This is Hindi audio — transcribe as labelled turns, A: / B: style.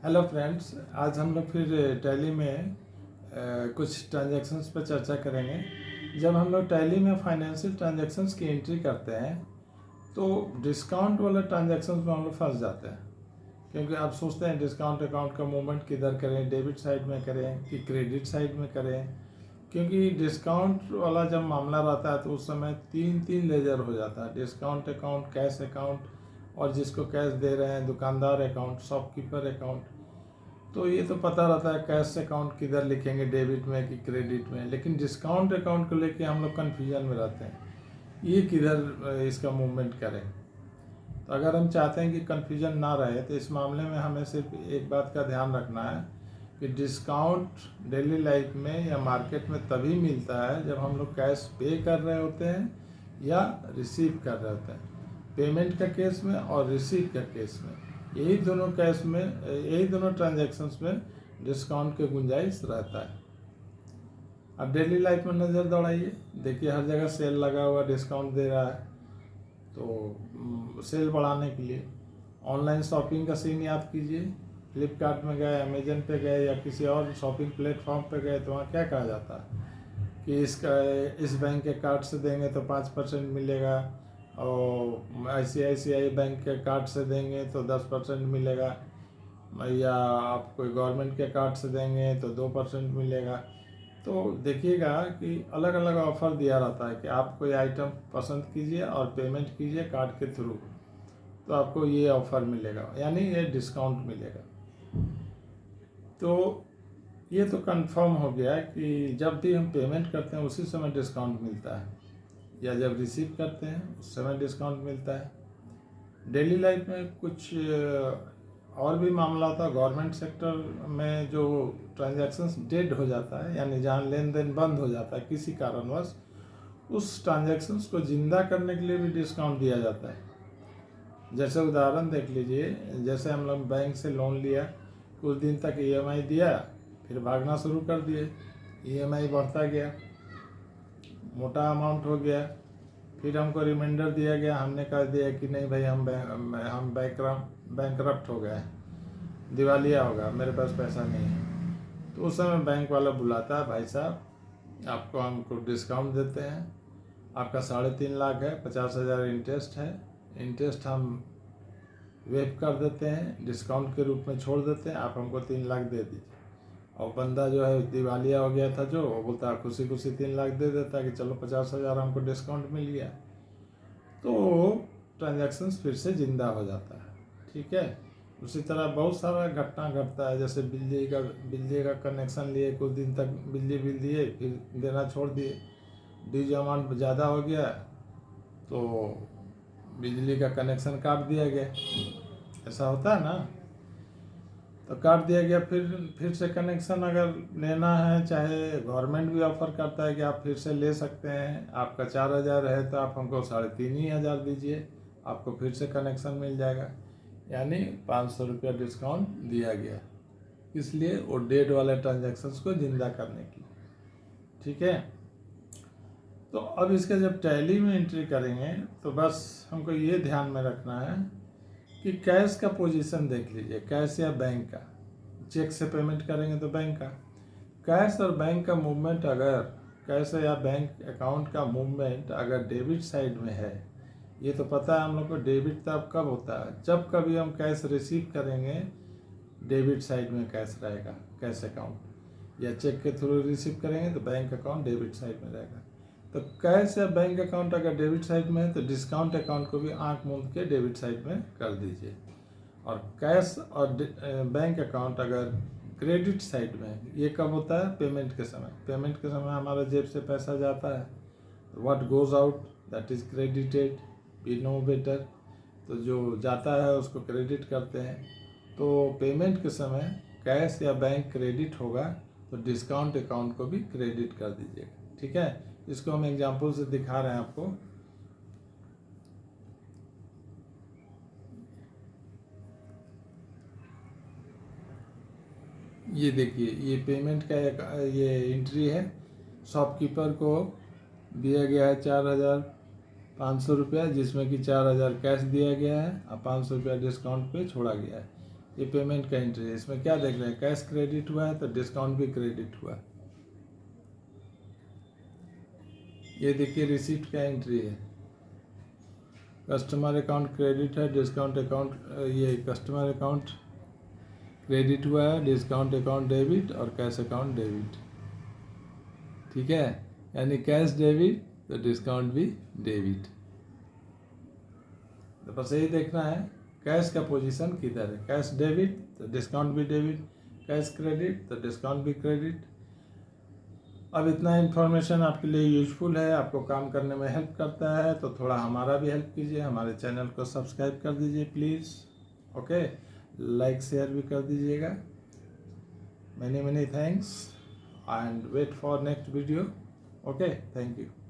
A: हेलो फ्रेंड्स, आज हम लोग फिर टैली में कुछ ट्रांजैक्शंस पर चर्चा करेंगे। जब हम लोग टैली में फाइनेंशियल ट्रांजैक्शंस की एंट्री करते हैं तो डिस्काउंट वाले ट्रांजैक्शंस में हम लोग फंस जाते हैं, क्योंकि आप सोचते हैं डिस्काउंट अकाउंट का मूवमेंट किधर करें, डेबिट साइड में करें कि क्रेडिट साइड में करें। क्योंकि डिस्काउंट वाला जब मामला रहता है तो उस समय तीन लेजर हो जाता है, डिस्काउंट अकाउंट, कैश अकाउंट और जिसको कैश दे रहे हैं दुकानदार अकाउंट, शॉपकीपर अकाउंट। तो ये तो पता रहता है कैश अकाउंट किधर लिखेंगे, डेबिट में कि क्रेडिट में। लेकिन डिस्काउंट अकाउंट को लेके हम लोग कन्फ्यूजन में रहते हैं, ये किधर इसका मूवमेंट करें। तो अगर हम चाहते हैं कि कन्फ्यूजन ना रहे तो इस मामले में हमें सिर्फ एक बात का ध्यान रखना है कि डिस्काउंट डेली लाइफ में या मार्केट में तभी मिलता है जब हम लोग कैश पे कर रहे होते हैं या रिसीव कर रहे होते हैं। पेमेंट का केस में और रिसीव का केस में, यही दोनों केस में, यही दोनों ट्रांजैक्शंस में डिस्काउंट की गुंजाइश रहता है। अब डेली लाइफ में नज़र दौड़ाइए, देखिए हर जगह सेल लगा हुआ, डिस्काउंट दे रहा है। तो सेल बढ़ाने के लिए ऑनलाइन शॉपिंग का सीन याद कीजिए। फ्लिपकार्ट में गए, अमेजन पे गए या किसी और शॉपिंग प्लेटफॉर्म पे गए तो वहाँ क्या कहा जाता है कि इस बैंक के कार्ड से देंगे तो 5% मिलेगा, और ICICI बैंक के कार्ड से देंगे तो 10% मिलेगा, या आप कोई गवर्नमेंट के कार्ड से देंगे तो 2% मिलेगा। तो देखिएगा कि अलग अलग ऑफ़र दिया रहता है कि आप कोई आइटम पसंद कीजिए और पेमेंट कीजिए कार्ड के थ्रू, तो आपको ये ऑफ़र मिलेगा, यानी ये डिस्काउंट मिलेगा। तो ये तो कंफर्म हो गया कि जब भी हम पेमेंट करते हैं उसी समय डिस्काउंट मिलता है, या जब रिसीव करते हैं उस समय डिस्काउंट मिलता है। डेली लाइफ में कुछ और भी मामला होता है। गवर्नमेंट सेक्टर में जो ट्रांजैक्शंस डेड हो जाता है, यानी जहाँ लेन देन बंद हो जाता है किसी कारणवश, उस ट्रांजैक्शंस को जिंदा करने के लिए भी डिस्काउंट दिया जाता है। जैसे उदाहरण देख लीजिए, जैसे हम लोग बैंक से लोन लिया, कुछ दिन तक EMI दिया, फिर भागना शुरू कर दिए, EMI बढ़ता गया, मोटा अमाउंट हो गया, फिर हमको रिमाइंडर दिया गया, हमने कह दिया कि नहीं भाई हम बैंकरप्ट हो गए, दिवालिया होगा, मेरे पास पैसा नहीं है। तो उस समय बैंक वाला बुलाता है, भाई साहब आपको हमको डिस्काउंट देते हैं, आपका 3.5 लाख है, 50,000 इंटरेस्ट है, इंटरेस्ट हम वेव कर देते हैं, डिस्काउंट के रूप में छोड़ देते हैं, आप हमको 3 लाख दे दीजिए। और बंदा जो है दिवालिया हो गया था, जो वो बोलता है खुशी खुशी 3 लाख दे देता है कि चलो 50,000 हमको डिस्काउंट मिल गया। तो ट्रांजैक्शंस फिर से ज़िंदा हो जाता है। ठीक है, उसी तरह बहुत सारा घटना घटता है। जैसे बिजली का कनेक्शन लिए, कुछ दिन तक बिजली बिल दिए, फिर देना छोड़ दिए, ड्यू अमाउंट ज़्यादा हो गया तो बिजली का कनेक्शन काट दिया गया। ऐसा होता है ना, तो काट दिया गया, फिर से कनेक्शन अगर लेना है, चाहे गवर्नमेंट भी ऑफर करता है कि आप फिर से ले सकते हैं, आपका 4,000 है तो आप हमको 3,500 दीजिए, आपको फिर से कनेक्शन मिल जाएगा, यानी 500 रुपया डिस्काउंट दिया गया। इसलिए वो डेट वाले ट्रांजैक्शंस को ज़िंदा करने के लिए। ठीक है, तो अब इसका जब टैली में एंट्री करेंगे तो बस हमको ये ध्यान में रखना है कि कैश का पोजीशन देख लीजिए, कैश या बैंक का। चेक से पेमेंट करेंगे तो बैंक का, कैश और बैंक का मूवमेंट, अगर कैश या बैंक अकाउंट का मूवमेंट अगर डेबिट साइड में है, ये तो पता है हम लोग को। डेबिट तब कब होता है, जब कभी हम कैश रिसीव करेंगे डेबिट साइड में कैश रहेगा, कैश अकाउंट, या चेक के थ्रू रिसीव करेंगे तो बैंक अकाउंट डेबिट साइड में रहेगा। तो कैश या बैंक अकाउंट अगर डेबिट साइड में है तो डिस्काउंट अकाउंट को भी आंख मूंद के डेबिट साइड में कर दीजिए। और कैश और बैंक अकाउंट अगर क्रेडिट साइड में है, ये कब होता है, पेमेंट के समय। पेमेंट के समय हमारा जेब से पैसा जाता है, what goes out that is credited, we know better. तो जो जाता है उसको क्रेडिट करते हैं। तो पेमेंट के समय कैश या बैंक क्रेडिट होगा तो डिस्काउंट अकाउंट को भी क्रेडिट कर दीजिएगा। ठीक है, इसको हम एग्जाम्पल से दिखा रहे हैं आपको। ये देखिए, ये पेमेंट का एक ये एंट्री है। शॉपकीपर को दिया गया है 4,500 रुपया, जिसमें कि 4,000 कैश दिया गया है और 500 रुपया डिस्काउंट पे छोड़ा गया है। ये पेमेंट का एंट्री है। इसमें क्या देख रहे हैं, कैश क्रेडिट हुआ है तो डिस्काउंट भी क्रेडिट हुआ। ये देखिए रिसीप्ट का एंट्री है, कस्टमर अकाउंट क्रेडिट है, डिस्काउंट अकाउंट, ये कस्टमर अकाउंट क्रेडिट हुआ है, डिस्काउंट अकाउंट डेबिट और कैश अकाउंट डेबिट। ठीक है, यानी कैश डेबिट तो डिस्काउंट भी डेबिट। तो बस यही देखना है कैश का पोजीशन किधर है, कैश डेबिट तो डिस्काउंट भी डेबिट, कैश क्रेडिट तो डिस्काउंट भी क्रेडिट। अब इतना इन्फॉर्मेशन आपके लिए यूजफुल है, आपको काम करने में हेल्प करता है, तो थोड़ा हमारा भी हेल्प कीजिए, हमारे चैनल को सब्सक्राइब कर दीजिए प्लीज़। ओके, लाइक शेयर भी कर दीजिएगा। many thanks and wait for next video. Okay, thank you.